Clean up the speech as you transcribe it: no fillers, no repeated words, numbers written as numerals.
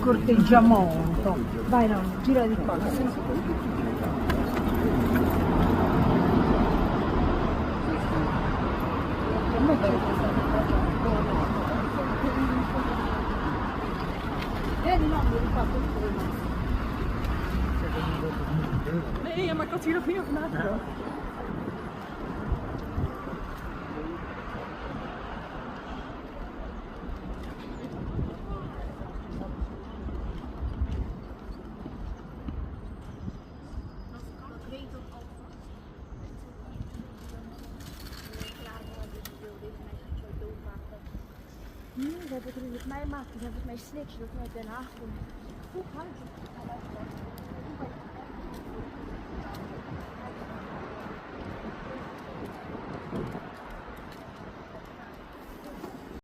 corteggiamento. Vai no, gira di qua. Nee, maar ik had hier nog niet over nagedacht. Dat het mij maakt, dat het mij sniks, dat het mij Den Haag komt. Hoe hard het?